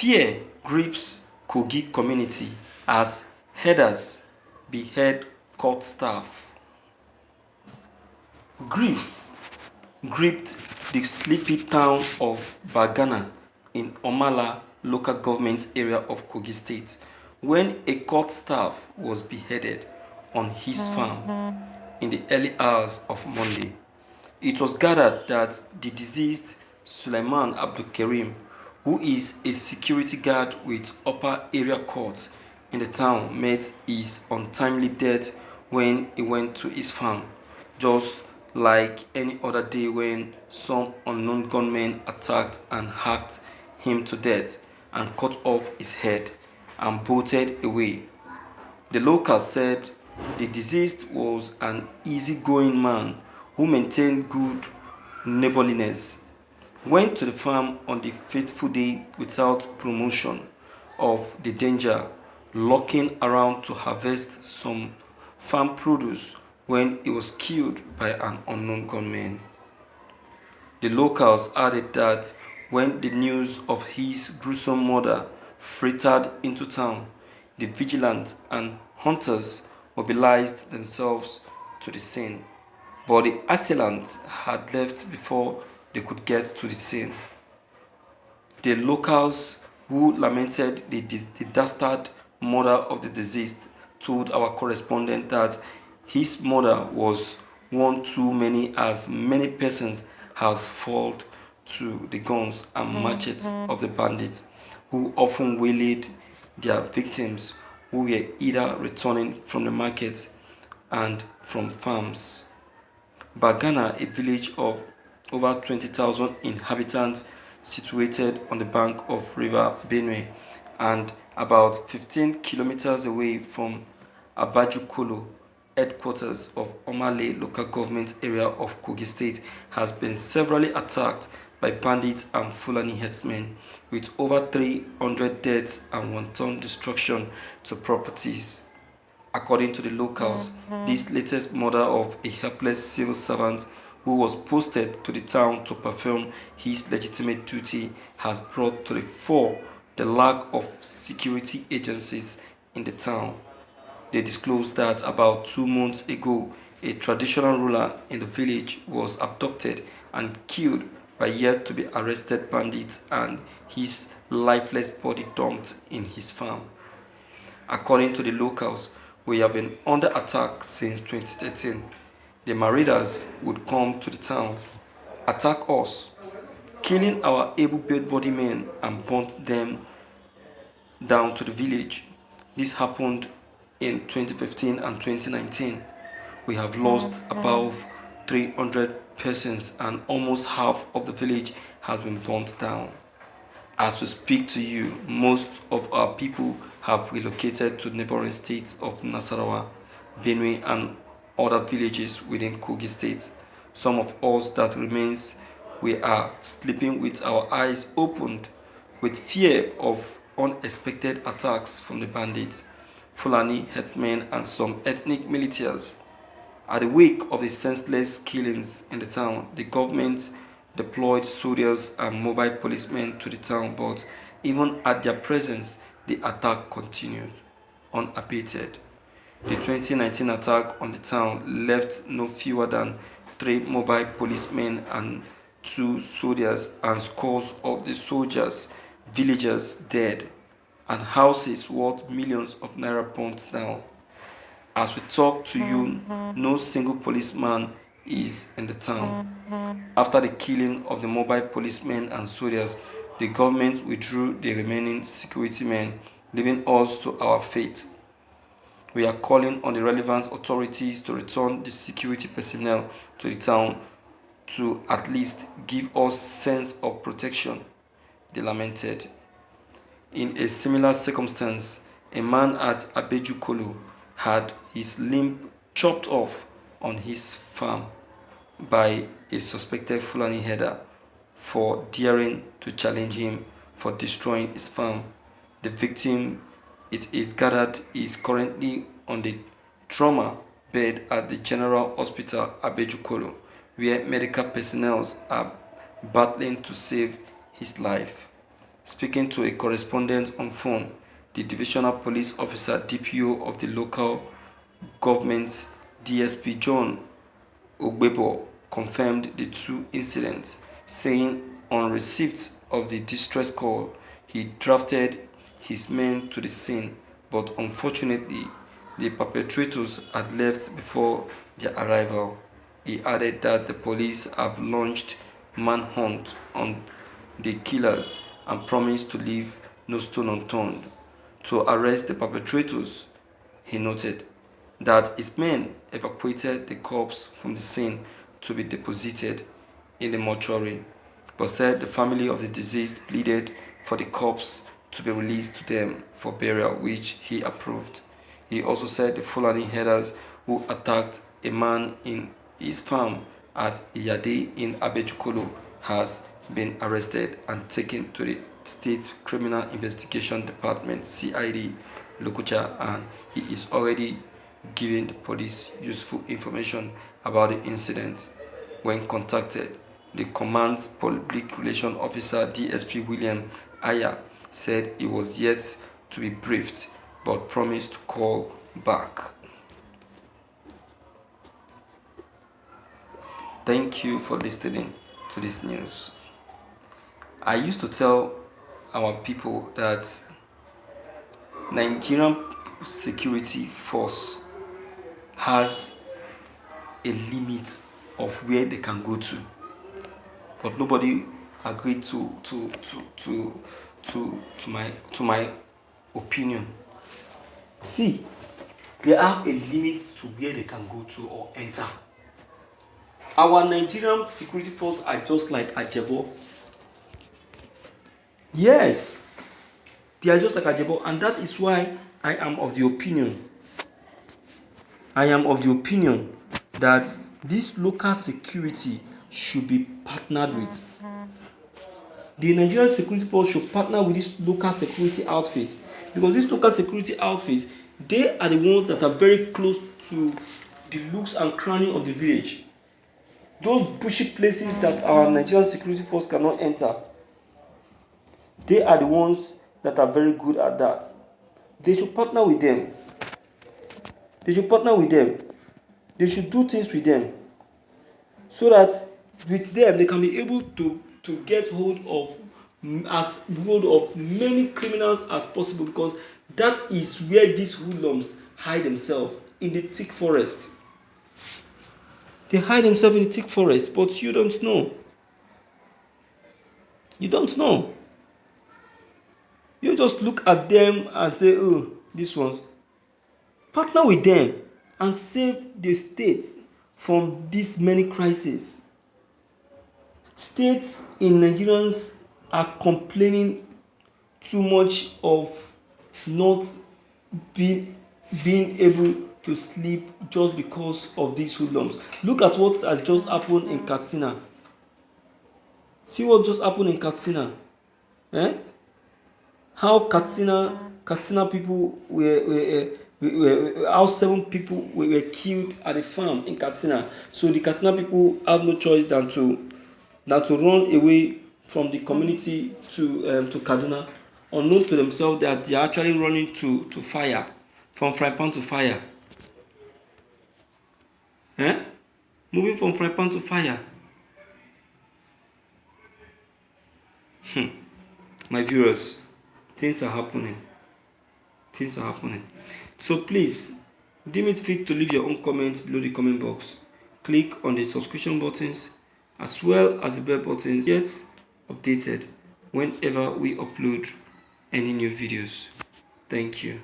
Fear grips Kogi community as herders behead court staff. Grief gripped the sleepy town of Bagana in Omala local government area of Kogi State when a court staff was beheaded on his farm in the early hours of Monday. It was gathered that the deceased Suleiman Abdul Karim, who is a security guard with Upper Area Court in the town, met his untimely death when he went to his farm, just like any other day when some unknown gunmen attacked and hacked him to death and cut off his head and bolted away. The locals said the deceased was an easygoing man who maintained good neighborliness, went to the farm on the fateful day without promotion of the danger, lurking around to harvest some farm produce when he was killed by an unknown gunman. The locals added that when the news of his gruesome murder filtered into town, the vigilantes and hunters mobilized themselves to the scene, but the assailants had left before they could get to the scene. The locals who lamented the dastard murder of the deceased told our correspondent that his murder was one too many as many persons have fallen to the guns and machetes of the bandits who often waylaid their victims who were either returning from the market and from farms. Bagana, a village of over 20,000 inhabitants situated on the bank of River Benue and about 15 kilometers away from Abajukolo, headquarters of Omale local government area of Kogi State, has been severely attacked by bandits and Fulani herdsmen, with over 300 deaths and wanton destruction to properties. According to the locals, this latest murder of a helpless civil servant who was posted to the town to perform his legitimate duty has brought to the fore the lack of security agencies in the town. They disclosed that about 2 months ago, a traditional ruler in the village was abducted and killed by yet to be arrested bandits and his lifeless body dumped in his farm. According to the locals, we have been under attack since 2013. The marauders would come to the town, attack us, killing our able-bodied men and burnt them down to the village. This happened in 2015 and 2019. We have lost above 300 persons and almost half of the village has been burnt down. As we speak to you, most of our people have relocated to neighboring states of Nasarawa, Benue, and other villages within Kogi State. Some of us that remains, we are sleeping with our eyes opened with fear of unexpected attacks from the bandits, Fulani herdsmen, and some ethnic militias. At the wake of the senseless killings in the town, the government deployed soldiers and mobile policemen to the town, but even at their presence, the attack continued unabated. The 2019 attack on the town left no fewer than 3 mobile policemen and 2 soldiers and scores of the soldiers, villagers dead, and houses worth millions of naira burnt down. As we talk to you, no single policeman is in the town. After the killing of the mobile policemen and soldiers, the government withdrew the remaining security men, leaving us to our fate. We are calling on the relevant authorities to return the security personnel to the town to at least give us sense of protection, they lamented. In a similar circumstance, a man at Abejukolo had his limb chopped off on his farm by a suspected Fulani herder for daring to challenge him for destroying his farm. The victim, it is gathered, is currently on the trauma bed at the General Hospital Abejukolo, where medical personnel are battling to save his life. Speaking to a correspondent on phone, the divisional police officer DPO of the local government DSP John Ogbebo confirmed the two incidents, saying on receipt of the distress call, he drafted his men to the scene, but unfortunately, the perpetrators had left before their arrival. He added that the police have launched manhunt on the killers and promised to leave no stone unturned to arrest the perpetrators. He noted that his men evacuated the corpse from the scene to be deposited in the mortuary, but said the family of the deceased pleaded for the corpse to be released to them for burial, which he approved. He also said the Fulani herders who attacked a man in his farm at Iyade in Abejukolo has been arrested and taken to the State Criminal Investigation Department (CID) Lokoja, and he is already giving the police useful information about the incident. When contacted, the command's public relations officer DSP William Aya said he was yet to be briefed but promised to call back. Thank you for listening to this news. I used to tell our people that Nigerian security force has a limit of where they can go to, but nobody agreed to my opinion. See, they have a limit to where they can go to or enter. Our Nigerian security force are just like Ajebo. Yes, they are just like Ajebo, and that is why I am of the opinion that this local security should be partnered with. The Nigerian security force should partner with this local security outfit, because this local security outfit, they are the ones that are very close to the nooks and crannies of the village. Those bushy places that our Nigerian security force cannot enter, they are the ones that are very good at that. They should partner with them. They should do things with them, so that with them they can be able to get hold of many criminals as possible, because that is where these hoodlums hide themselves, in the thick forest. They hide themselves in the thick forest, but you don't know. You don't know. You just look at them and say, oh, these ones. Partner with them and save the state from these many crises. States in Nigerians are complaining too much of not being able to sleep just because of these hoodlums. Look at what has just happened in Katsina. See what just happened in Katsina. How Katsina people how 7 people were killed at a farm in Katsina. So the Katsina people have no choice than to run away from the community to Kaduna, unknown to themselves that they are actually running to fire, from frying pan to fire. Moving from frying pan to fire. My viewers, things are happening. So please, deem it fit to leave your own comments below the comment box. Click on the subscription buttons as well as the bell buttons to get updated whenever we upload any new videos. Thank you.